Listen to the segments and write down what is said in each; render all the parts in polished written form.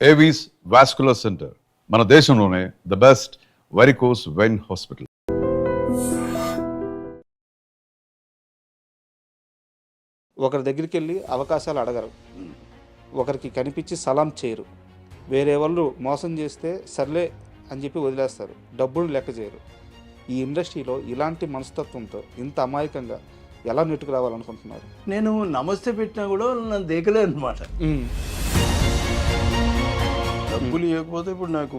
Avis vascular centre మన దేశంలోనే the best varicose vein hospital. ఒకరి దగ్గరికి వెళ్ళి అవకాశాలు అడగరు, ఒకరికి కనిపించి సలాం చేయరు, వేరే వాళ్ళు మోసం చేస్తే సర్లే అని చెప్పి వదిలేస్తారు, డబ్బులు లెక్క చేయరు. ఈ ఇండస్ట్రీలో ఇలాంటి మనస్తత్వంతో ఇంత అమాయకంగా ఎలా నెట్టుకు రావాలనుకుంటున్నారు? నేను నమస్తే పెట్టినా కూడా నన్ను దేకలే అనమాట. డబ్బులు ఇవ్వకపోతే ఇప్పుడు నాకు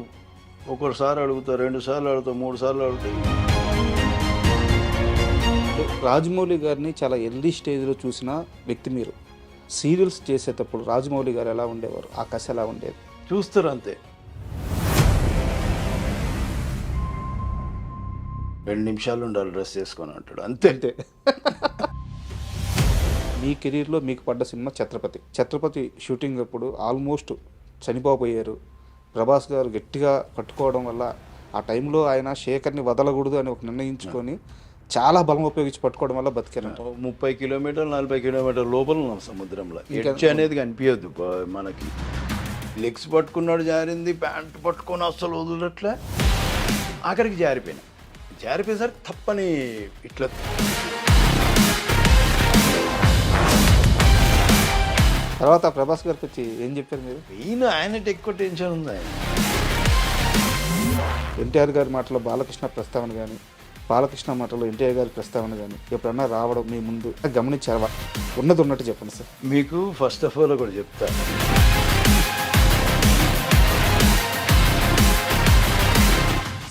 ఒకసారి అడుగుతా, 2 సార్లు అడుగుతా, 3 సార్లు అడుగుతా. రాజమౌళి గారిని చాలా ఎర్లీ స్టేజ్లో చూసిన వ్యక్తి మీరు. సీరియల్స్ చేసేటప్పుడు రాజమౌళి గారు ఎలా ఉండేవారు, ఆ కథ ఎలా ఉండేది? చూస్తారు అంతే. 2 నిమిషాలు ఉండాలి డ్రెస్ చేసుకొని అంటాడు, అంతే అంతే. మీ కెరీర్లో మీకు పడ్డ సినిమా ఛత్రపతి షూటింగ్ అప్పుడు ఆల్మోస్ట్ చనిపోబోయారు. ప్రభాస్ గారు గట్టిగా పట్టుకోవడం వల్ల ఆ టైంలో ఆయన శేఖర్ని వదలకూడదు అని ఒక నిర్ణయించుకొని చాలా బలం ఉపయోగించి పట్టుకోవడం వల్ల బతికారంట. 30 కిలోమీటర్లు 40 కిలోమీటర్ల లోపల ఉన్నాం సముద్రంలో. ఎడ్జ్ అనేది కనిపించదు మనకి. లెగ్స్ పట్టుకున్నాడు, జారింది, ప్యాంట్ పట్టుకొని అస్సలు వదిలట్లే. ఆఖరికి జారిపోయేసరికి తప్పని ఇట్లా. తర్వాత ప్రభాస్ గారికి వచ్చి ఏం చెప్పారు మీరు? ఆయనకి ఎక్కువ టెన్షన్ ఉంది. ఆయన ఎన్టీఆర్ గారి మాటలో బాలకృష్ణ ప్రస్తావన కానీ, బాలకృష్ణ మాటలో ఎన్టీఆర్ గారి ప్రస్తావన కానీ ఎప్పుడన్నా రావడం మీ ముందు గమనించారా? ఉన్నది ఉన్నట్టు చెప్పండి సార్. మీకు ఫస్ట్ ఆఫ్ ఆల్ కూడా చెప్తా,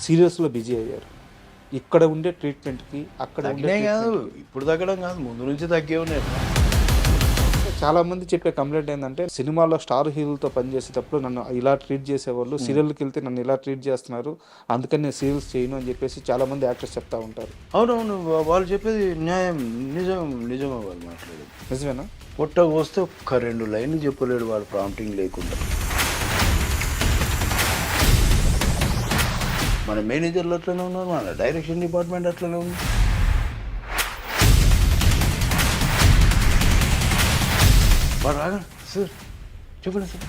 సీరియస్లో బిజీ అయ్యారు. ఇక్కడ ఉండే ట్రీట్మెంట్కి అక్కడ కాదు, ఇప్పుడు తగ్గడం కాదు, ముందు నుంచి తగ్గే ఉన్నాయి. చాలా మంది చెప్పే కంప్లైంట్ ఏంటంటే సినిమాలో స్టార్ హీరోలతో పనిచేసేటప్పుడు నన్ను ఇలా ట్రీట్ చేసేవాళ్ళు, సీరియల్కి వెళ్తే నన్ను ఇలా ట్రీట్ చేస్తున్నారు, అందుకని నేను సీరియల్స్ చేయను అని చెప్పేసి చాలా మంది యాక్టర్స్ చెప్తా ఉంటారు. అవునవును, వాళ్ళు చెప్పేది న్యాయం, నిజమే వాళ్ళు మాట్లాడేది. నిజమేనా? పొట్ట వస్తే ఒక్క 2 లైన్లు చెప్పలేడు వాడు ప్రాంప్టింగ్ లేకుండా. మన మేనేజర్లు అట్లనే ఉన్నారు, మన డైరెక్షన్ డిపార్ట్మెంట్ అట్లనే ఉంది. వాడు రాగండి సార్, చెప్పండి సార్.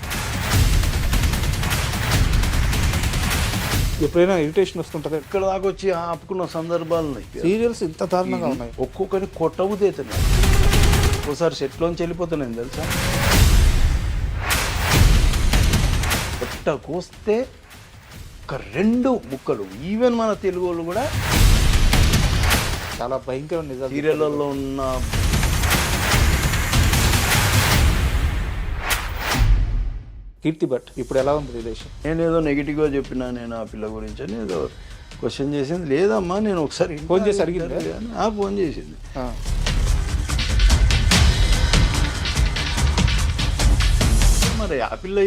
ఎప్పుడైనా ఇరిటేషన్ వస్తుంటుంది? ఇక్కడ దాకా వచ్చి ఆపుకున్న సందర్భాలు ఉన్నాయి. సీరియల్స్ ఇంత దారుణంగా ఉన్నాయి, ఒక్కొక్కరిని కొట్టబుద్దవుతున్నాయి. ఒకసారి సెట్లోంచి వెళ్ళిపోతున్నాను తెలుసా. కొట్టకొస్తే ఒక 2 ముక్కలు. ఈవెన్ మన తెలుగు వాళ్ళు కూడా చాలా భయంకరమైన నిజాలు. సీరియళ్ళల్లో ఉన్న కీర్తి భట్ ఇప్పుడు ఎలా ఉంది రిలేషన్? నేను ఏదో నెగిటివ్గా చెప్పినా నేను ఆ పిల్ల గురించి అని ఏదో క్వశ్చన్ చేసింది. లేదమ్మా, నేను ఒకసారి ఫోన్ చేసి అడిగింది. ఫోన్ చేసింది. మరి ఆ పిల్ల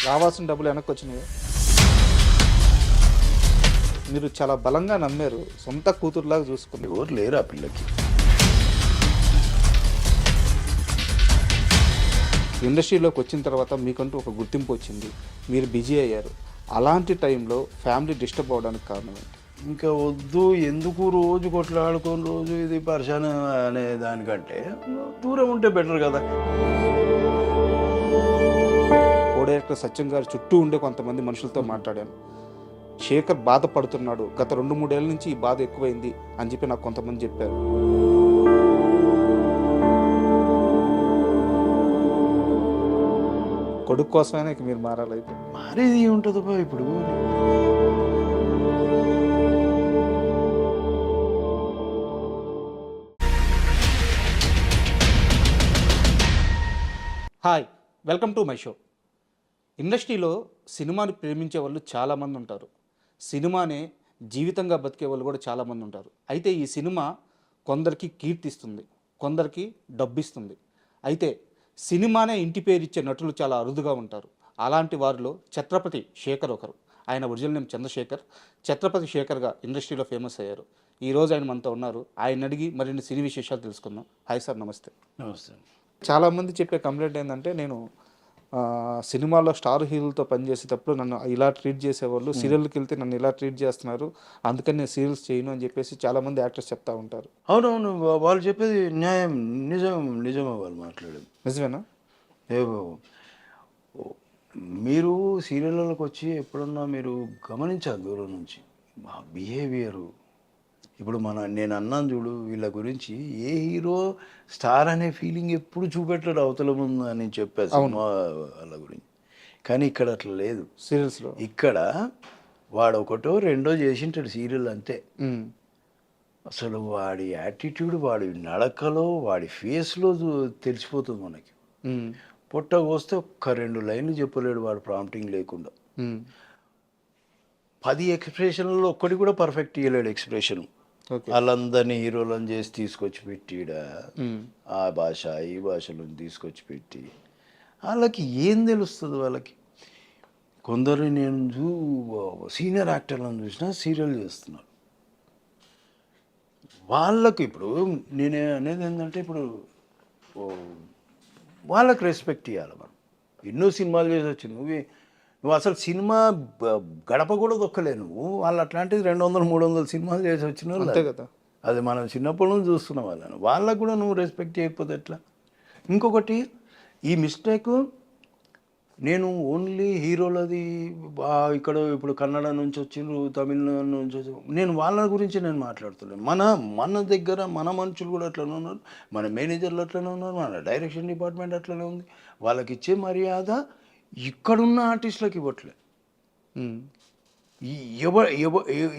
రావాల్సిన డబ్బులు వెనక్కి వచ్చినాయి. మీరు చాలా బలంగా నమ్మారు, సొంత కూతురులాగా చూసుకుంది. ఎవరు లేరు ఆ పిల్లకి. ఇండస్ట్రీలోకి వచ్చిన తర్వాత మీకంటూ ఒక గుర్తింపు వచ్చింది, మీరు బిజీ అయ్యారు. అలాంటి టైంలో ఫ్యామిలీ డిస్టర్బ్ అవ్వడానికి కారణం ఏంటి? ఇంకా వద్దు, ఎందుకు రోజు కొట్లాడుకొని రోజు ఇది పరిశాన అనే దానికంటే దూరం ఉంటే బెటర్ కదా. కో డైరెక్టర్ సత్యం గారు చుట్టూ ఉండే కొంతమంది మనుషులతో మాట్లాడాను. శేఖర్ బాధపడుతున్నాడు, గత 2-3 ఏళ్ళ నుంచి ఈ బాధ ఎక్కువైంది అని చెప్పి నాకు కొంతమంది చెప్పారు. కొడుకు కోసమైనా ఇక మీరు మారాలైతే. మారేది ఉంటుంది బా ఇప్పుడు. Hi, welcome to my show. ఇండస్ట్రీలో సినిమాని ప్రేమించే వాళ్ళు చాలామంది ఉంటారు, సినిమానే జీవితంగా బతికే వాళ్ళు కూడా చాలామంది ఉంటారు. అయితే ఈ సినిమా కొందరికి కీర్తిస్తుంది, కొందరికి డబ్బిస్తుంది. అయితే సినిమానే ఇంటి పేరు ఇచ్చే నటులు చాలా అరుదుగా ఉంటారు. అలాంటి వారిలో ఛత్రపతి శేఖర్ ఒకరు. ఆయన ఒరిజినల్ నేమ్ చంద్రశేఖర్. ఛత్రపతి శేఖర్గా ఇండస్ట్రీలో ఫేమస్ అయ్యారు. ఈరోజు ఆయన మనతో ఉన్నారు. ఆయన అడిగి మరిన్ని సినీ విశేషాలు తెలుసుకుందాం. హాయ్ సార్, నమస్తే. నమస్తే. చాలామంది చెప్పే కంప్లైంట్ ఏంటంటే నేను సినిమాలో స్టార్ హీరోలతో పనిచేసేటప్పుడు నన్ను ఇలా ట్రీట్ చేసేవాళ్ళు, సీరియల్కి వెళ్తే నన్ను ఇలా ట్రీట్ చేస్తున్నారు, అందుకని నేను సీరియల్స్ చేయను అని చెప్పేసి చాలామంది యాక్టర్స్ చెప్తా ఉంటారు. అవునవును, వాళ్ళు చెప్పేది న్యాయం, నిజమే వాళ్ళు మాట్లాడేది. నిజమేనా? మీరు సీరియళ్ళకి వచ్చి ఎప్పుడన్నా మీరు గమనించాలి దూరం నుంచి మా బిహేవియరు. ఇప్పుడు నేను అన్నాను చూడు వీళ్ళ గురించి, ఏ హీరో స్టార్ అనే ఫీలింగ్ ఎప్పుడు చూపెట్టడు అవతల ముందు అని చెప్పాను సినిమా వాళ్ళ గురించి. కానీ ఇక్కడ అట్లా లేదు. సీరియల్స్లో ఇక్కడ వాడు ఒకటో రెండో చేసింటాడు సీరియల్ అంతే. అసలు వాడి యాటిట్యూడ్, వాడి నడకలో, వాడి ఫేస్లో తెలిసిపోతుంది మనకి. పొట్ట కోస్తే ఒక్క 2 లైన్లు చెప్పలేడు వాడు ప్రాంప్టింగ్ లేకుండా. 10 ఎక్స్ప్రెషన్లలో ఒక్కటి కూడా పర్ఫెక్ట్ ఇవ్వలేడు ఎక్స్ప్రెషన్. వాళ్ళందరినీ హీరోలను చేసి తీసుకొచ్చి పెట్టిడ ఆ భాష ఈ భాషలో తీసుకొచ్చి పెట్టి వాళ్ళకి ఏం తెలుస్తుంది వాళ్ళకి. కొందరు నేను సీనియర్ యాక్టర్లను చూసినా సీరియల్ చేస్తున్నారు. వాళ్ళకు ఇప్పుడు నేను అనేది ఏంటంటే ఇప్పుడు వాళ్ళకి రెస్పెక్ట్ ఇవ్వాలి మనం. ఎన్నో సినిమాలు చేసి వచ్చి నువ్వు అసలు సినిమా గడప కూడా దొక్కలే నువ్వు. వాళ్ళు అట్లాంటిది 200-300 సినిమాలు చేసి వచ్చిన వాళ్ళు అంతే కదా. అది మనం చిన్నప్పటి నుంచి చూస్తున్న వాళ్ళకు కూడా నువ్వు రెస్పెక్ట్ చేయకపోతే ఎట్లా. ఇంకొకటి ఈ మిస్టేక్ నేను ఓన్లీ హీరోలది ఇక్కడ ఇప్పుడు కన్నడ నుంచి వచ్చిండ్రు, తమిళనాడు నుంచి వచ్చి నేను వాళ్ళ గురించి నేను మాట్లాడుతున్నాను. మన దగ్గర మన మనుషులు కూడా అట్లనే ఉన్నారు, మన మేనేజర్లు అట్లనే ఉన్నారు, మన డైరెక్షన్ డిపార్ట్మెంట్ అట్లనే ఉంది. వాళ్ళకి ఇచ్చే మర్యాద ఇక్కడున్న ఆర్టిస్టులకు ఇవ్వట్లే.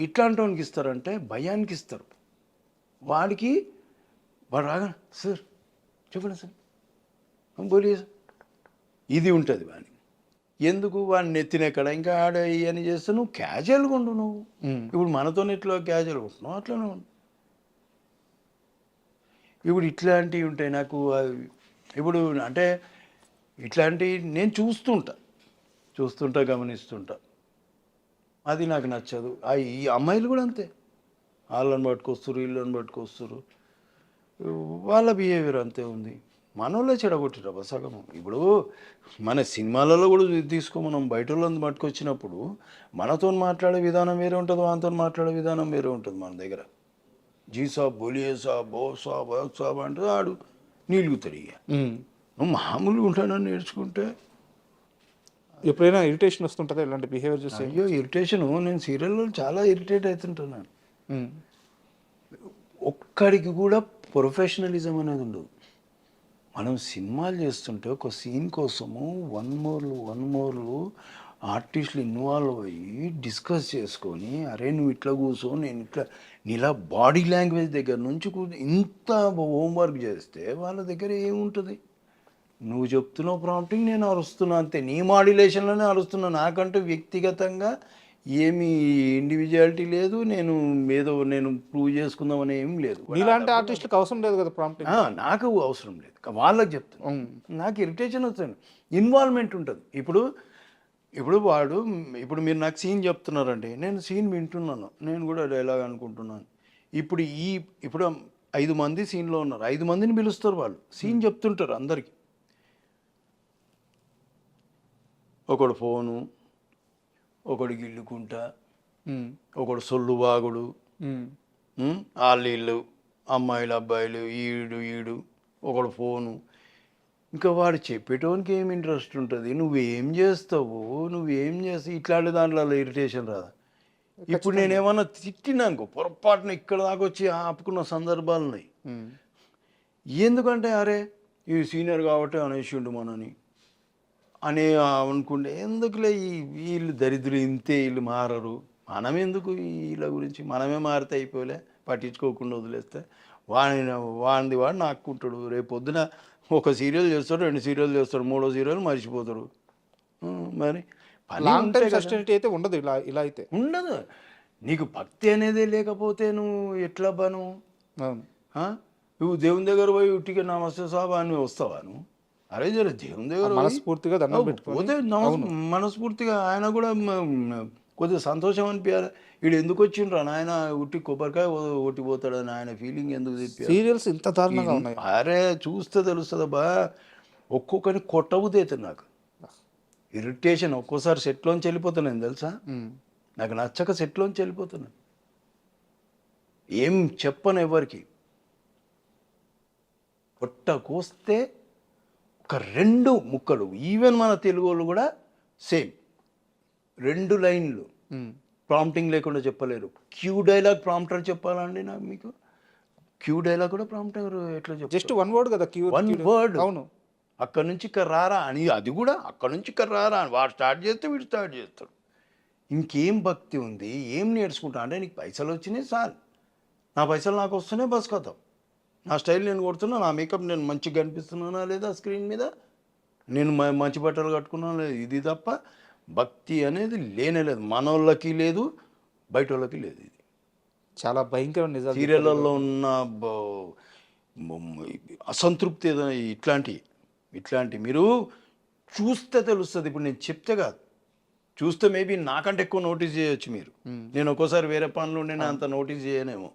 ఇట్లాంటి వానికి ఇస్తారంటే భయానికి ఇస్తారు. వాడు రాగా సార్ చెప్పండి సార్ బోలియే సార్ ఇది ఉంటుంది వాడిని. ఎందుకు వాడిని నెత్తినెక్కడ ఇంకా ఆడ ఇవన్నీ చేస్తే నువ్వు క్యాజువల్గా ఉండు. నువ్వు ఇప్పుడు మనతో ఎట్లా క్యాజువల్గా ఉంటున్నావు అట్లనే ఉండు. ఇప్పుడు ఇట్లాంటివి ఉంటాయి నాకు. ఇప్పుడు అంటే ఇట్లాంటివి నేను చూస్తుంటా గమనిస్తుంటా. అది నాకు నచ్చదు. ఈ అమ్మాయిలు కూడా అంతే, వాళ్ళని పట్టుకొస్తారు వీళ్ళని పట్టుకొస్తారు, వాళ్ళ బిహేవియర్ అంతే ఉంది. మనోళ్ళే చెడగొట్టిరా సగం. ఇప్పుడు మన సినిమాలలో కూడా మనం బయట వాళ్ళని పట్టుకొచ్చినప్పుడు మనతో మాట్లాడే విధానం వేరే ఉంటుంది, వాళ్ళతో మాట్లాడే విధానం వేరే ఉంటుంది. మన దగ్గర జీ సాబ్ బోలియే సాబ్ బో సాబ్ సాబ్ అంటే ఆడు నీలుగుతాడు. ఇక నువ్వు మామూలుగా ఉంటానని నేర్చుకుంటే ఎప్పుడైనా ఇరిటేషన్ వస్తుంటుందా ఇలాంటి బిహేవియర్ చూస్తే? అయ్యో ఇరిటేషను, నేను సీరియల్లో చాలా ఇరిటేట్ అవుతుంటున్నాను. ఒక్కడికి కూడా ప్రొఫెషనలిజం అనేది ఉండదు. మనం సినిమాలు చేస్తుంటే ఒక సీన్ కోసము వన్ మోర్లు ఆర్టిస్టులు ఇన్వాల్వ్ అయ్యి డిస్కస్ చేసుకొని, అరే నువ్వు ఇట్లా కూర్చో నేను ఇట్లా, నీలా బాడీ లాంగ్వేజ్ దగ్గర నుంచి ఇంత హోంవర్క్ చేస్తే వాళ్ళ దగ్గర ఏముంటుంది? నువ్వు చెప్తున్నావు ప్రాంప్టింగ్, నేను అరుస్తున్నా అంతే, నీ మాడ్యులేషన్లోనే అరుస్తున్నా. నాకంటూ వ్యక్తిగతంగా ఏమి ఇండివిజువాలిటీ లేదు, నేను ప్రూవ్ చేసుకుందామని ఏం లేదు. ఇలాంటి ఆర్టిస్టులకు అవసరం లేదు కదా ప్రాంప్టింగ్. నాకు అవసరం లేదు, వాళ్ళకి చెప్తాను. నాకు ఇరిటేషన్ వస్తుంది, ఇన్వాల్వ్మెంట్ ఉంటుంది. ఇప్పుడు మీరు నాకు సీన్ చెప్తున్నారండి, నేను సీన్ వింటున్నాను, నేను కూడా డైలాగ్ అనుకుంటున్నాను. ఇప్పుడు 5 మంది సీన్లో ఉన్నారు, 5 మందిని పిలుస్తారు, వాళ్ళు సీన్ చెప్తుంటారు అందరికీ. ఒకడు ఫోను, ఒకడు గిల్లుకుంటా, ఒకడు సొల్లువాగుడు, వాళ్ళు అమ్మాయిలు అబ్బాయిలు ఈడు ఒకడు ఫోను. ఇంకా వాడు చెప్పేటోనికి ఏం ఇంట్రెస్ట్ ఉంటుంది? నువ్వేం చేస్తావు ఇట్లాంటి దాంట్లో ఇరిటేషన్ రాదా? ఇప్పుడు నేనేమన్నా తిట్టినానుకో పొరపాటున ఇక్కడ దాకా వచ్చి ఆపుకున్న సందర్భాలు ఉన్నాయి. ఎందుకంటే అరే ఈ సీనియర్ కాబట్టి అనేసిండు మనని అనుకుంటే ఎందుకులే, వీళ్ళు దరిద్రులు ఇంతే, వీళ్ళు మారరు, మనం ఎందుకు వీళ్ళ గురించి, మనమే మారితే అయిపోలే, పట్టించుకోకుండా వదిలేస్తే వాడిని వాడు నాక్కుంటాడు. రేపు పొద్దున ఒక సీరియల్ చేస్తాడు, 2 సీరియల్ చేస్తాడు, 3వ సీరియల్ మర్చిపోతాడు. మరి లాంగ్ టైం సస్టైనిటీ అయితే ఉండదు. ఇలా అయితే ఉండదు. నీకు భక్తి అనేదే లేకపోతే నువ్వు ఎట్లా నువ్వు దేవుని దగ్గర పోయి ఉట్టిగా నమస్తే సాబా అని వస్తావా నువ్వు? అరే జర దేవుని దగ్గర మనస్ఫూర్తిగా దండం పెట్టుకోతే మనస్ఫూర్తిగా ఆయన కూడా కొద్దిగా సంతోషం అనిపించాలి. వీడు ఎందుకు వచ్చిండ్రా నాయన ఉట్టి కొబ్బరికాయ ఒట్టిపోతాడని ఆయన ఫీలింగ్ ఎందుకు చెప్పారు? సీరియల్స్ ఇంత దారుణంగా ఉన్నాయి. అరే చూస్తే తెలుస్తుందబ్బా. ఒక్కొక్కరిని కొట్టబుద్ధి అవుతుంది నాకు, ఇరిటేషన్. ఒక్కోసారి సెట్లోంచి వెళ్ళిపోతున్నాను తెలుసా, నాకు నచ్చక సెట్లోంచి వెళ్ళిపోతున్నాను. ఏం చెప్పను ఎవరికి. పొట్ట కోస్తే ఒక 2 ముక్కలు, ఈవెన్ మన తెలుగు వాళ్ళు కూడా సేమ్ 2 లైన్లు ప్రాంప్టింగ్ లేకుండా చెప్పలేరు. క్యూ డైలాగ్ ప్రాంప్టర్ చెప్పాలండి నాకు మీకు? క్యూ డైలాగ్ కూడా ప్రాంప్టర్ ఎట్లా చెప్పారు? జస్ట్ వన్ వర్డ్ కదా క్యూ. One word. అవును. అక్కడి నుంచి ఇక్కడ రారా అని, అది కూడా అక్కడి నుంచి ఇక్కడ రారా అని వాడు స్టార్ట్ చేస్తే వీడు స్టార్ట్ చేస్తాడు. ఇంకేం భక్తి ఉంది, ఏం నేర్చుకుంటా అంటే నీకు పైసలు వచ్చినాయి చాలు, నా పైసలు నాకు వస్తేనే బస్ కథం, నా స్టైల్ నేను కొడుతున్నా, నా మేకప్ నేను మంచిగా కనిపిస్తున్నానా లేదా స్క్రీన్ మీద, నేను మంచి బట్టలు కట్టుకున్నాను లేదు, ఇది తప్ప భక్తి అనేది లేనే లేదు. మనోళ్ళకి లేదు, బయట వాళ్ళకి లేదు. ఇది చాలా భయంకరమైన నిజాలు. సీరియళ్ళల్లో ఉన్న అసంతృప్తి ఏదో ఇట్లాంటి మీరు చూస్తే తెలుస్తుంది. ఇప్పుడు నేను చెప్తే కాదు, చూస్తే మేబీ నాకంటే ఎక్కువ నోటీస్ చేయొచ్చు మీరు. నేను ఒక్కోసారి వేరే పనులు ఉండే అంత నోటీస్ చేయనేమో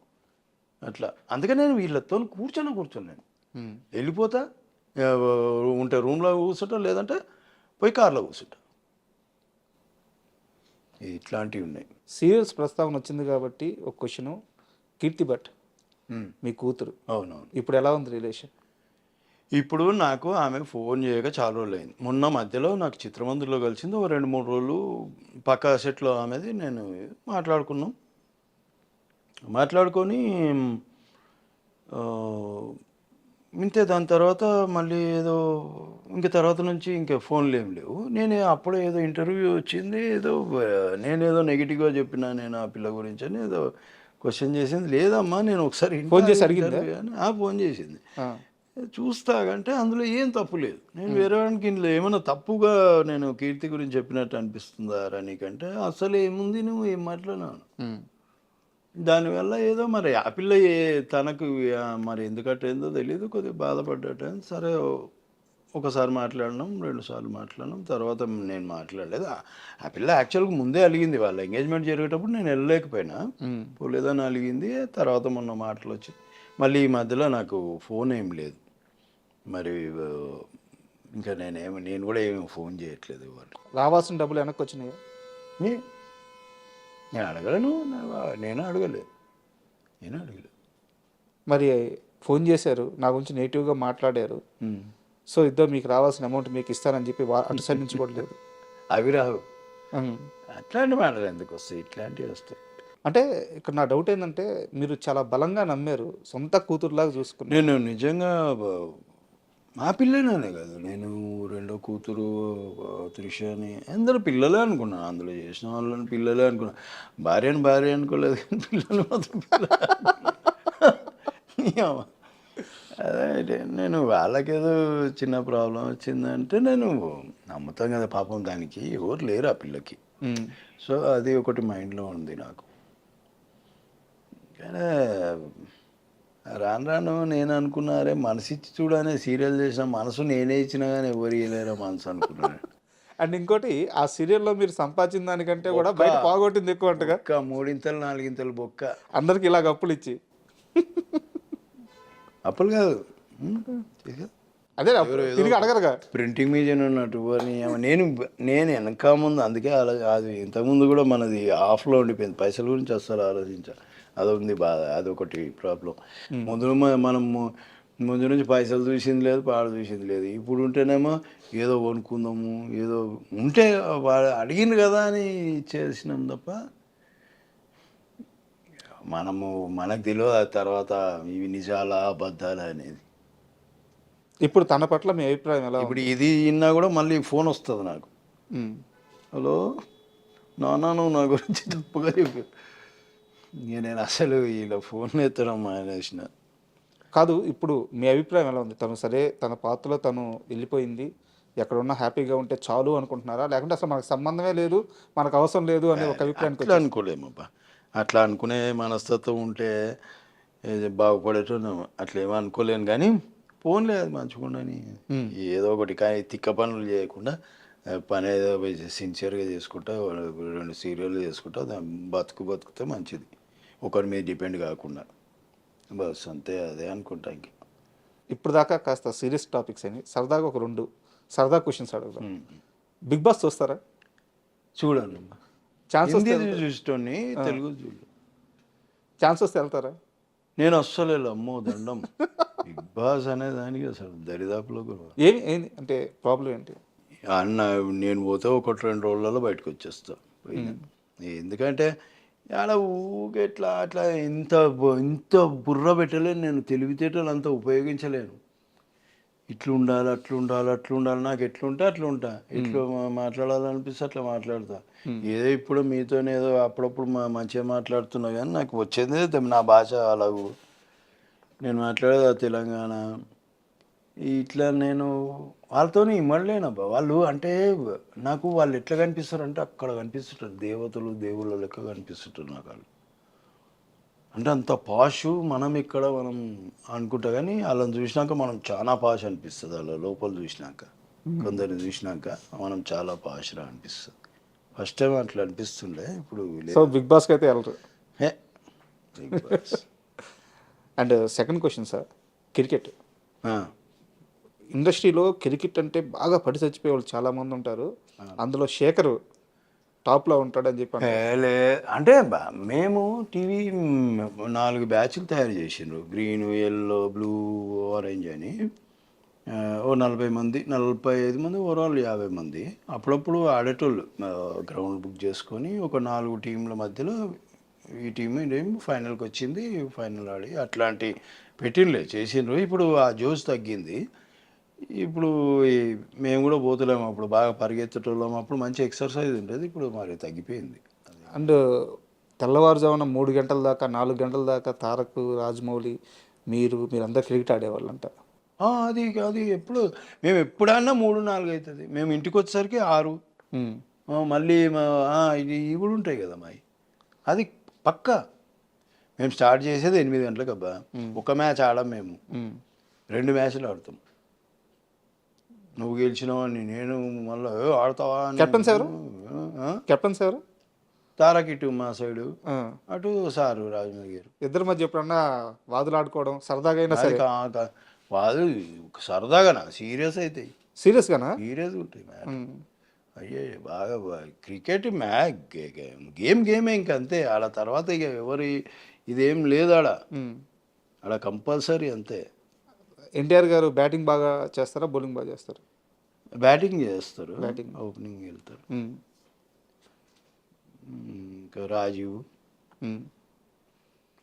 అట్లా. అందుకే నేను వీళ్ళతో కూర్చొని వెళ్ళిపోతా, ఉంటే రూమ్లో కూర్చుంటా, లేదంటే పోయి కార్లో కూర్చుంటా. ఇట్లాంటివి ఉన్నాయి. సీరియల్స్ ప్రస్తావన వచ్చింది కాబట్టి ఒక క్వశ్చన్. కీర్తి భట్ మీ కూతురు, అవునవును. ఇప్పుడు ఎలా ఉంది రిలేషన్? ఇప్పుడు నాకు ఆమె ఫోన్ చేయక చాలా రోజులు అయింది. మొన్న మధ్యలో నాకు చిత్రమందిలో కలిసింది, ఒక 2-3 రోజులు పక్క సెట్లో ఆమెది నేను మాట్లాడుకొని ఇంతే. దాని తర్వాత మళ్ళీ ఏదో తర్వాత నుంచి ఇంకా ఫోన్లు ఏం లేవు. నేను అప్పుడే ఏదో ఇంటర్వ్యూ వచ్చింది, నేనేదో నెగిటివ్గా చెప్పినా నేను ఆ పిల్ల గురించి అని ఏదో క్వశ్చన్ చేసింది. లేదమ్మా నేను ఒకసారి ఫోన్ చేసి అడిగింది, ఫోన్ చేసింది. చూస్తాగంటే అందులో ఏం తప్పు లేదు. నేను వేరే వాడికి ఇందులో ఏమైనా తప్పుగా నేను కీర్తి గురించి చెప్పినట్టు అనిపిస్తుందా నీకంటే, అసలు ఏముంది, నువ్వు ఏం మాట్లాడినాను. దానివల్ల ఏదో మరి ఆ పిల్ల తనకు మరి ఎందుకంటేందో తెలియదు, కొద్దిగా బాధపడ్డట. సరే ఒకసారి మాట్లాడినాం, 2 సార్లు మాట్లాడినాం, తర్వాత నేను మాట్లాడలేదు. ఆ పిల్ల యాక్చువల్గా ముందే అలిగింది, వాళ్ళ ఎంగేజ్మెంట్ జరిగేటప్పుడు నేను వెళ్ళలేకపోయినా, పోలేదని అలిగింది. తర్వాత మొన్న మాటలు వచ్చి మళ్ళీ ఈ మధ్యలో నాకు ఫోన్ ఏం లేదు. మరి ఇంకా నేను కూడా ఏమి ఫోన్ చేయట్లేదు. వాళ్ళు రావాల్సిన డబ్బులు వెనక్కి వచ్చినాయి? నేను అడగలేను, నేను అడగలేదు. మరి ఫోన్ చేశారు, నా గురించి నెగిటివ్గా మాట్లాడారు, సో ఇద్దరు మీకు రావాల్సిన అమౌంట్ మీకు ఇస్తానని చెప్పి అటు సైడ్ నుంచి కూడా లేదు. అవి రావు, అట్లాంటి మాటలు ఎందుకు వస్తాయి, ఇట్లాంటివి వస్తాయి. అంటే ఇక్కడ నా డౌట్ ఏంటంటే, మీరు చాలా బలంగా నమ్మారు, సొంత కూతురులాగా చూసుకున్నారు. నేను నిజంగా మా పిల్లనే కాదు, నేను రెండో కూతురు త్రిషని అందరూ పిల్లలే అనుకున్నాను. అందులో చేసిన వాళ్ళని పిల్లలే అనుకున్నాను. భార్య అనుకోలేదు, కానీ పిల్లలు మాత్రం అదే నేను వాళ్ళకేదో చిన్న ప్రాబ్లం వచ్చిందంటే నేను నమ్ముతాను కదా, పాపం దానికి ఎవరు లేరు ఆ పిల్లకి. సో అది ఒకటి మైండ్లో ఉంది నాకు. కానీ రాను నేను అనుకున్నారే, మనసు ఇచ్చి చూడనే సీరియల్ చేసిన మనసు నేనే ఇచ్చినా కానీ ఎవరు ఇవ్వలేరా మనసు అనుకున్నాను. అండ్ ఇంకోటి, ఆ సీరియల్లో మీరు సంపాదించిన దానికంటే కూడా బయట పోగొట్టింది ఎక్కువ అంటగా. 3-4 బొక్క అందరికి ఇలాగ అప్పులు ఇచ్చి. అప్పులు కాదు, అదే తిరిగి అడగరుగా, ప్రింటింగ్ మీడియం ఉన్నట్టు. నేను వెనక ముందు అందుకే అది ఇంతకుముందు కూడా మనది ఆఫ్లో ఉండిపోయింది. పైసల గురించి అస్సలు ఆలోచించాలి, అదొకటి బాధ, అదొకటి ప్రాబ్లం. మనం ముందు నుంచి పైసలు చూసింది లేదు, చూసింది లేదు. ఇప్పుడు ఉంటేనేమో ఏదో కొనుక్కుందాము, ఏదో ఉంటే వాడు అడిగింది కదా అని చేసినాం తప్ప మనకు తెలియదు ఆ తర్వాత ఇవి నిజాలా అబద్ధాలా అనేది. ఇప్పుడు తన పట్ల మీ అభిప్రాయం ఎలా? ఇప్పుడు ఇది విన్నా కూడా మళ్ళీ ఫోన్ వస్తుంది నాకు, హలో నాన్న నువ్వు నా గురించి తప్పుగా చెప్పు. నేను అసలు ఇలా ఫోన్ ఎత్తడం మానేసిన. కాదు, ఇప్పుడు మీ అభిప్రాయం ఎలా ఉంది? తను సరే తన పాత్రలో తను వెళ్ళిపోయింది, ఎక్కడున్నా హ్యాపీగా ఉంటే చాలు అనుకుంటున్నారా, లేకుంటే అసలు మనకు సంబంధమే లేదు, మనకు అవసరం లేదు అనే ఒక అభిప్రాయానికి? అట్లా అనుకోలేమబ్బా, అట్లా అనుకునే మనస్తత్వం ఉంటే బాగుపడేటో అట్లా ఏమో అనుకోలేను. కానీ ఫోన్లే అది మంచిగుండని ఏదో ఒకటి, కానీ తిక్క పనులు చేయకుండా పని ఏదో సిన్సియర్గా చేసుకుంటా 2 సీరియళ్ళు చేసుకుంటా బతుకుతే మంచిది, ఒకరి మీద డిపెండ్ కాకుండా. బస్ అంతే, అదే అనుకుంటా. ఇంక ఇప్పుడు దాకా కాస్త సీరియస్ టాపిక్స్ అని సరదాగా ఒక 2 సరదా క్వశ్చన్స్ అడుగుతాం. బిగ్ బాస్ చూస్తారా? చూడండి, ఛాన్స్ చూస్తోని తెలుగు చూడు. ఛాన్స్ వస్తే వెళ్తారా? నేను అస్సలు అమ్మో దండం. బిగ్ బాస్ అనే దానికి అసలు దరిదాపులో కూడా ఏంటి అంటే ప్రాబ్లం ఏంటి? అన్న నేను పోతే 1-2 రోజులలో బయటకు వచ్చేస్తా పోయినా. ఎందుకంటే అలా ఊగే అట్లా ఇంత బుర్ర పెట్టలేను నేను, తెలివితేటలు అంత ఉపయోగించలేను. ఇట్లా ఉండాలి అట్లా ఉండాలి నాకు ఎట్లుంటే అట్లా ఉంటా, ఎట్లా మాట్లాడాలనిపిస్తే అట్లా మాట్లాడతా. ఏదో ఇప్పుడు మీతోనే ఏదో అప్పుడప్పుడు మంచిగా మాట్లాడుతున్నా కానీ నాకు వచ్చేది నా భాష అలాగూ నేను మాట్లాడేది తెలంగాణ. ఇట్లా నేను వాళ్ళతో ఇమ్మడలేనబ్బా. వాళ్ళు అంటే నాకు వాళ్ళు ఎట్లా కనిపిస్తారు అంటే అక్కడ కనిపిస్తుంటారు దేవతలు దేవుళ్ళ లెక్క కనిపిస్తుంటారు నాకు వాళ్ళు. అంటే అంత పాషు మనం ఇక్కడ మనం అనుకుంటా కానీ వాళ్ళని చూసినాక మనం చాలా పాష్ అనిపిస్తుంది. వాళ్ళ లోపల చూసినాక కొందరిని చూసినాక మనం చాలా పాష్గా అనిపిస్తుంది. ఫస్ట్ టైం అట్లా అనిపిస్తుండే, ఇప్పుడు సో బిగ్ బాస్కి అయితే వెళ్ళరు. హే Big Boss. And second question sir, cricket ఇండస్ట్రీలో క్రికెట్ అంటే బాగా పడి చచ్చిపోయే వాళ్ళు చాలామంది ఉంటారు. అందులో శేఖర్ టాప్లో ఉంటాడని చెప్పి అంటే మేము టీవీ 4 బ్యాచ్లు తయారు చేసిండ్రు, గ్రీన్, ఎల్లో, బ్లూ, ఆరెంజ్ అని. ఓ 40 మంది 45 మంది ఓవరాల్ 50 మంది అప్పుడప్పుడు ఆడేటోళ్ళు. గ్రౌండ్ బుక్ చేసుకొని ఒక 4 టీంల మధ్యలో ఈ టీం ఫైనల్కి వచ్చింది, ఫైనల్ ఆడి అట్లాంటి పెట్టిండ్లే చేసిండ్రు. ఇప్పుడు ఆ జోష్ తగ్గింది. ఇప్పుడు మేము కూడా పోతలేము. అప్పుడు బాగా పరిగెత్తటోళ్ళం, అప్పుడు మంచి ఎక్సర్సైజ్ ఉంటుంది, ఇప్పుడు మరి తగ్గిపోయింది. అండ్ తెల్లవారుజామున 3 గంటల దాకా 4 గంటల దాకా తారక్, రాజమౌళి, మీరందరూ క్రికెట్ ఆడేవాళ్ళంట. అది ఎప్పుడు మేము ఎప్పుడన్నా 3-4 అవుతుంది. మేము ఇంటికి వచ్చేసరికి 6. మళ్ళీ ఇవి కూడా ఉంటాయి కదా మావి. అది పక్కా మేము స్టార్ట్ చేసేది 8 గంటలకు అబ్బా. ఒక మ్యాచ్ ఆడాం మేము, 2 మ్యాచ్లు ఆడతాం. నువ్వు గెలిచినావు అని నేను మళ్ళీ ఆడతావా. కెప్టెన్స్ ఎవరు? తారక్ ఇటు మా సైడు, అటు సారు రాజమౌళి గారు. ఇద్దరి మధ్య ఎప్పుడన్నా వాదులు ఆడుకోవడం సరదాగా అయినా సరే? వాళ్ళు సరదాగానా, సీరియస్ అవుతాయి. సీరియస్గానా? సీరియస్గా ఉంటాయి మ్యాచ్. అయ్యే బాగా క్రికెట్ గేమే ఇంకంతే. ఆడ తర్వాత ఇక ఎవరి ఇదేం లేదు ఆడ కంపల్సరీ అంతే. ఎన్టీఆర్ గారు బ్యాటింగ్ బాగా చేస్తారా, బౌలింగ్ బాగా చేస్తారు? బ్యాటింగ్ చేస్తారు, ఓపెనింగ్ వెళ్తారు. ఇంకా రాజీవ్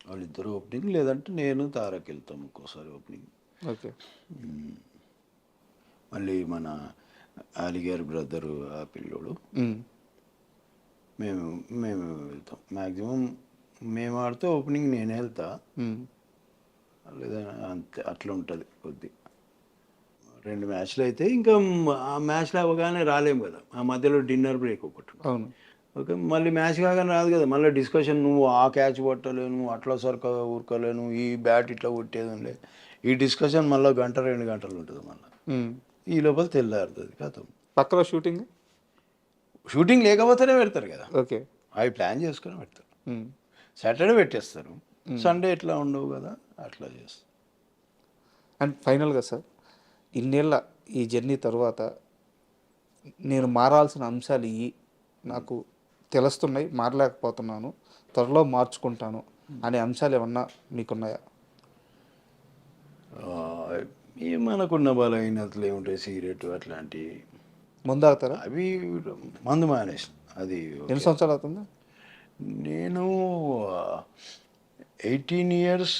వాళ్ళిద్దరు ఓపెనింగ్, లేదంటే నేను తారక్ వెళ్తాం ఒక్కోసారి ఓపెనింగ్. ఓకే. మళ్ళీ మన అలీగారి బ్రదరు ఆ పిల్లోడు, మేము వెళ్తాం. మ్యాక్సిమం మేము ఆడితే ఓపెనింగ్ నేనే వెళ్తా, లేదా అంతే అట్లా ఉంటుంది కొద్ది. 2 మ్యాచ్లు అయితే ఇంకా ఆ మ్యాచ్లు అవ్వగానే రాలేము కదా, ఆ మధ్యలో డిన్నర్ బ్రేక్ ఒకటి. అవును. ఓకే, మళ్ళీ మ్యాచ్ కాగానే రాదు కదా, మళ్ళీ డిస్కషన్. నువ్వు ఆ క్యాచ్ కొట్టలేను, అట్లా ఊరుకోలేను, ఈ బ్యాట్ ఇట్లా కొట్టేది ఉండే, ఈ డిస్కషన్ మళ్ళీ 1-2 గంటలు ఉంటుంది. మళ్ళీ ఈ లోపల తెల్లారుతుంది కథం. పక్కలో షూటింగ్ లేకపోతేనే పెడతారు కదా. ఓకే. అవి ప్లాన్ చేసుకొని పెడతారు. సాటర్డే పెట్టేస్తారు, సండే ఎట్లా ఉండవు కదా, అట్లా చేస్తారు. అండ్ ఫైనల్గా సార్, ఇన్నేళ్ళ ఈ జర్నీ తర్వాత నేను మారాల్సిన అంశాలు ఇవి నాకు తెలుస్తున్నాయి, మారలేకపోతున్నాను, త్వరలో మార్చుకుంటాను అనే అంశాలు ఏమన్నా మీకున్నాయా? మనకున్న బలహీనతలు ఏముంటాయి, సిగరెట్ అట్లాంటివి. ముందాగుతారా? అవి మందు మానేసి. అది ఎన్ని సంవత్సరాలు అవుతుంది? నేను 18 years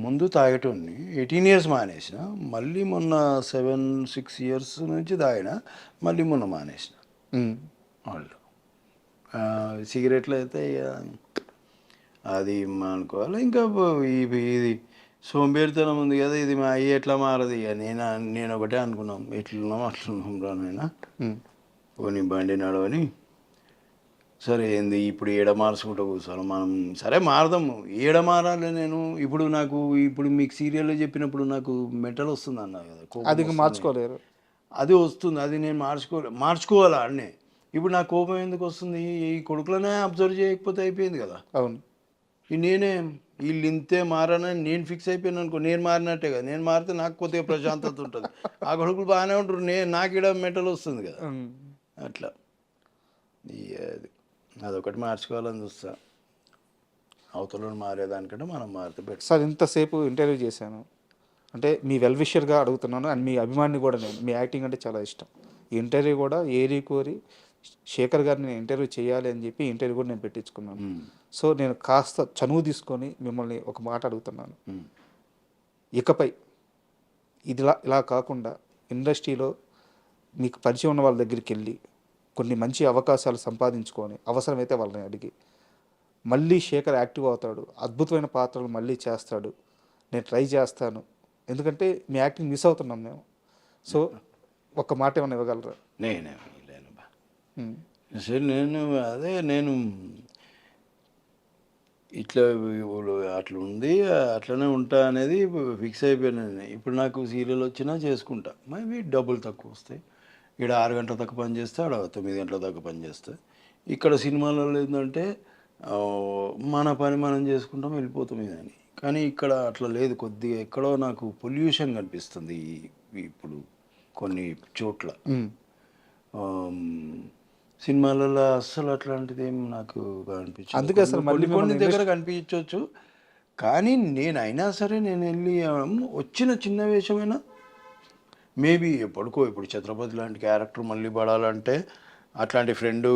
ముందు తాగేటోని, 18 years మానేసిన. మళ్ళీ మొన్న 7-6 years నుంచి తాగిన, మళ్ళీ మొన్న మానేసిన. వాళ్ళు సిగరెట్లు అయితే అది అనుకోవాలి. ఇంకా ఇది సోంబేరితనం ఉంది కదా, ఇది మా అయ్యి ఎట్లా మారదు. ఇక నేను ఒకటే అనుకున్నాం, ఎట్లున్నాం అట్లున్నాం రానైనా పోనీ బండి నడవని. సరే ఏంది ఇప్పుడు ఏడ మార్చుకుంటూ కూర్చోవాలి మనం, సరే మారదాము, ఏడ మారాలి. నేను ఇప్పుడు మీకు సీరియల్లో చెప్పినప్పుడు నాకు మెంటల్ వస్తుంది అన్నా కదా, అది మార్చుకోలేరు. అది వస్తుంది, అది నేను మార్చుకోవాలా అన్నే. ఇప్పుడు నా కోపం ఎందుకు వస్తుంది, ఈ కొడుకులనే అబ్జర్వ్ చేయకపోతే అయిపోయింది కదా. అవును. నేనే వీళ్ళు ఇంతే మారనని నేను ఫిక్స్ అయిపోయాను అనుకో, నేను మారినట్టే కదా. నేను మారితే నాకు కొద్దిగా ప్రశాంతత ఉంటుంది, ఆ కొడుకులు బాగానే ఉంటారు, నాకు ఇక్కడ మెంటల్ వస్తుంది కదా. అట్లా అదొకటి మార్చుకోవాలని చూస్తా. అవతలను మారేదానికంటే మనం మారితే బెటర్. సార్ ఇంతసేపు ఇంటర్వ్యూ చేశాను, అంటే మీ వెల్ విషర్గా అడుగుతున్నాను అండ్ మీ అభిమాని కూడా నేను, మీ యాక్టింగ్ అంటే చాలా ఇష్టం. ఈ ఇంటర్వ్యూ కూడా ఏరి కోరి శేఖర్ గారిని నేను ఇంటర్వ్యూ చేయాలి అని చెప్పి ఇంటర్వ్యూ కూడా నేను పెట్టించుకున్నాను. సో నేను కాస్త చనువు తీసుకొని మిమ్మల్ని ఒక మాట అడుగుతున్నాను. ఇకపై ఇలా కాకుండా ఇండస్ట్రీలో మీకు పరిచయం ఉన్న వాళ్ళ దగ్గరికి వెళ్ళి కొన్ని మంచి అవకాశాలు సంపాదించుకొని అవసరమైతే వాళ్ళని అడిగి మళ్ళీ శేఖర్ యాక్టివ్ అవుతాడు, అద్భుతమైన పాత్రలు మళ్ళీ చేస్తాడు, నేను ట్రై చేస్తాను, ఎందుకంటే మీ యాక్టింగ్ మిస్ అవుతున్నాం మేము. సో ఒక మాట ఏమైనా ఇవ్వగలరా? లేను బా సరే, నేను ఇట్లా అట్లా ఉంది, అట్లనే ఉంటా అనేది ఫిక్స్ అయిపోయాను. ఇప్పుడు నాకు సీరియల్ వచ్చినా చేసుకుంటా, మేబీ డబ్బులు తక్కువ వస్తాయి. ఇక్కడ 6 గంటల దాకా పని చేస్తే ఆడ 9 గంటల దాకా పని చేస్తే. ఇక్కడ సినిమాలలో ఏంటంటే మన పని మనం చేసుకుంటాం, వెళ్ళిపోతాం ఇదని. కానీ ఇక్కడ అట్లా లేదు, కొద్దిగా ఎక్కడో నాకు పొల్యూషన్ కనిపిస్తుంది ఇప్పుడు కొన్ని చోట్ల. సినిమాలలో అస్సలు అట్లాంటిది ఏం నాకు కనిపించదు. అందుకే అసలు కొన్ని దగ్గర కనిపించవచ్చు, కానీ నేను అయినా సరే నేను వెళ్ళి వచ్చిన చిన్న వేషమైనా మేబీ ఇప్పుడు ఛత్రపతి లాంటి క్యారెక్టర్ మళ్ళీ పడాలంటే అట్లాంటి ఫ్రెండ్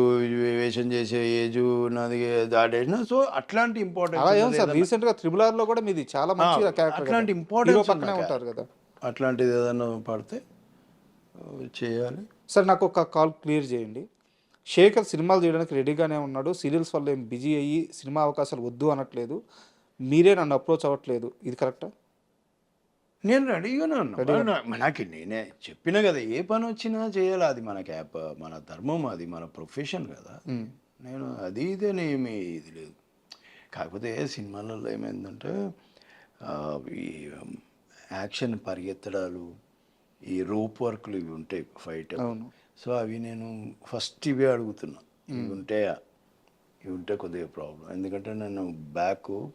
వేషం చేసే ఏజ్ నాది దాటేసిన. సో అట్లాంటి ఇంపార్టెంట్ రీసెంట్గా త్రిబుల్ ఆర్లో కూడా మీది చాలా మంచి క్యారెక్టర్, అట్లాంటి ఇంపార్టెంట్ పక్కనే ఉంటారు కదా, అట్లాంటిది ఏదైనా పడితే చేయాలి. సార్ నాకు ఒక కాల్ క్లియర్ చేయండి. శేఖర్ సినిమాలు చేయడానికి రెడీగానే ఉన్నాడు, సీరియల్స్ వల్ల ఏం బిజీ అయ్యి సినిమా అవకాశాలు వద్దు అనట్లేదు, మీరే నన్ను అప్రోచ్ అవ్వట్లేదు, ఇది కరెక్టా? నేను రెడీగానే ఉన్నా. నాకు నేనే చెప్పినా కదా, ఏ పని వచ్చినా చేయాలి, అది మన మన ధర్మం, అది మన ప్రొఫెషన్ కదా. నేను అది ఇదేనేమి ఇది లేదు. కాకపోతే సినిమాలలో ఏమైందంటే ఈ యాక్షన్ పరిగెత్తడాలు, ఈ రోప్ వర్క్లు ఇవి ఉంటాయి ఫైట్. సో అవి నేను ఫస్ట్ ఇవే అడుగుతున్నా, ఇవి ఉంటాయా, ఇవి ఉంటే కొద్దిగా ప్రాబ్లం. ఎందుకంటే నేను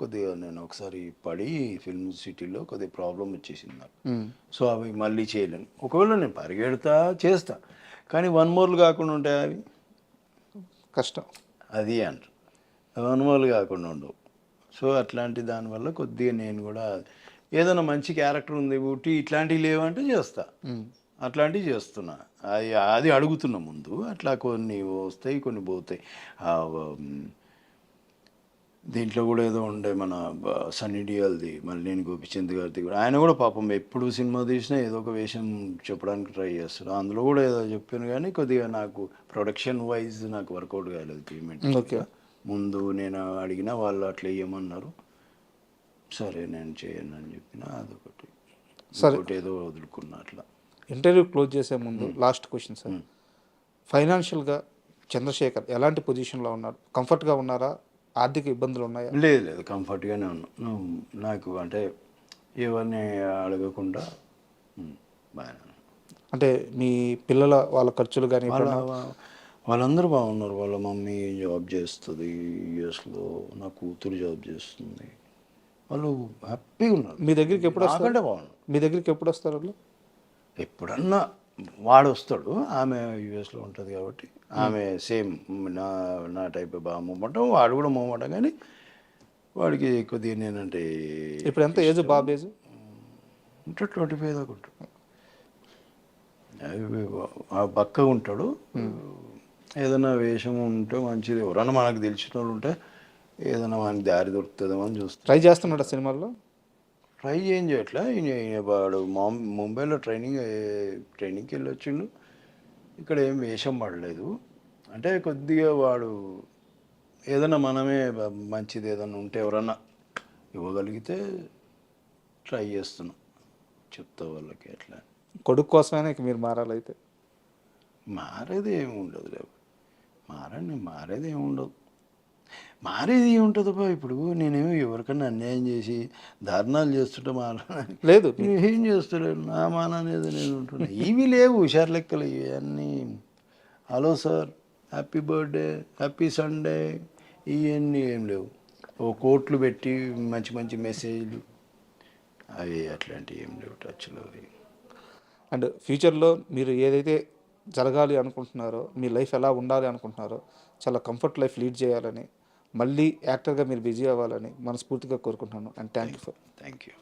కొద్దిగా నేను ఒకసారి పడి ఫిల్మ్ సిటీలో కొద్దిగా ప్రాబ్లం వచ్చేసింది నాకు. సో అవి మళ్ళీ చేయలేను. ఒకవేళ నేను పరిగెడతా చేస్తా, కానీ 1 మోర్లు కాకుండా ఉంటాయి, అవి కష్టం. అది అంటారు 1 మోర్లు కాకుండా ఉండవు. సో అట్లాంటి దానివల్ల కొద్దిగా నేను కూడా ఏదైనా మంచి క్యారెక్టర్ ఉంది ఊటి ఇట్లాంటివి లేవంటే చేస్తా, అట్లాంటివి చేస్తున్నా. అది అడుగుతున్నా ముందు. అట్లా కొన్ని వస్తాయి, కొన్ని పోతాయి. దీంట్లో కూడా ఏదో ఉండే మన సన్నీ డియోల్ది, మళ్ళీ నేను గోపిచంద్ గారిది కూడా. ఆయన కూడా పాపం ఎప్పుడు సినిమా తీసినా ఏదో ఒక వేషం చెప్పడానికి ట్రై చేస్తాడు. అందులో కూడా ఏదో చెప్పాను, కానీ కొద్దిగా నాకు ప్రొడక్షన్ వైజ్ నాకు వర్కౌట్ కాలేదు పేమెంట్. ముందు నేను అడిగినా వాళ్ళు అట్లా వేయమన్నారు, సరే నేను చేయను అని చెప్పిన. అదొకటి ఏదో వదులుకున్నా. అట్లా ఇంటర్వ్యూ క్లోజ్ చేసే ముందు లాస్ట్ క్వశ్చన్ సార్, ఫైనాన్షియల్గా చంద్రశేఖర్ ఎలాంటి పొజిషన్లో ఉన్నారు? కంఫర్ట్గా ఉన్నారా? ఆర్థిక ఇబ్బందులు ఉన్నాయా? లేదు, కంఫర్ట్గానే ఉన్నా. నాకు అంటే ఎవరిని అడగకుండా బాగా. అంటే మీ పిల్లల వాళ్ళ ఖర్చులు కానీ వాళ్ళందరూ బాగున్నారు. వాళ్ళ మమ్మీ జాబ్ చేస్తుంది యూఎస్లో, నా కూతురు జాబ్ చేస్తుంది, వాళ్ళు హ్యాపీగా ఉన్నారు. మీ దగ్గరికి ఎప్పుడు వస్తారంటే బాగున్నారు. మీ దగ్గరికి ఎప్పుడు వస్తారు వాళ్ళు? ఎప్పుడన్నా వాడు వస్తాడు, ఆమె యూఎస్లో ఉంటుంది కాబట్టి ఆమె సేమ్ నా టైప్ బాగా మూమెంట్, వాడు కూడా మూమెంట్. కానీ వాడికి కొద్దిగా నేనంటే ఇప్పుడు ఎంత ఏజ్ బాబు ఏజ్? ఉంటాడు 25 దాకా ఉంటాడు. బక్కగా ఉంటాడు. ఏదైనా వేషం ఉంటే మంచిది, ఎవరన్నా మనకు తెలిసిన వాళ్ళు ఉంటే ఏదైనా మనకి దారి దొరుకుతుందేమో అని చూస్తాం. ట్రై చేస్తున్నాడు సినిమాల్లో? ట్రై ఏం చేయట్లే. వాడు ముంబైలో ట్రైనింగ్కి వెళ్ళి వచ్చిండు, ఇక్కడ ఏం వేషం పడలేదు. అంటే కొద్దిగా వాడు ఏదైనా మనమే మంచిది ఏదైనా ఉంటే ఎవరన్నా ఇవ్వగలిగితే ట్రై చేస్తున్నాం, చెప్తా వాళ్ళకి. అట్లా కొడుకు కోసమైనా మీరు మారాలైతే? మారేది ఏమి ఉండదు, లేవు మారేది ఏమి ఉండదు. మారేది ఏముంటుందబ్బా? ఇప్పుడు నేనేమో ఎవరికన్నా అన్యాయం చేసి దారుణాలు చేస్తుంటే లేదు, ఏం చేస్తలేను, నా మాన అనేది నేను ఉంటున్నా. ఇవి లేవు హుషారు లెక్కలు ఇవన్నీ. Hello sir, happy birthday, happy Sunday, ఇవన్నీ ఏం లేవు. ఓ కోట్లు పెట్టి మంచి మంచి మెసేజ్లు అవి అట్లాంటివి ఏం లేవు టచ్లో. అండ్ ఫ్యూచర్లో మీరు ఏదైతే జరగాలి అనుకుంటున్నారో, మీ లైఫ్ ఎలా ఉండాలి అనుకుంటున్నారో, చాలా కంఫర్ట్ లైఫ్ లీడ్ చేయాలని, మళ్ళీ యాక్టర్గా మీరు బిజీ అవ్వాలని మనస్ఫూర్తిగా కోరుకుంటున్నాను. And thank you.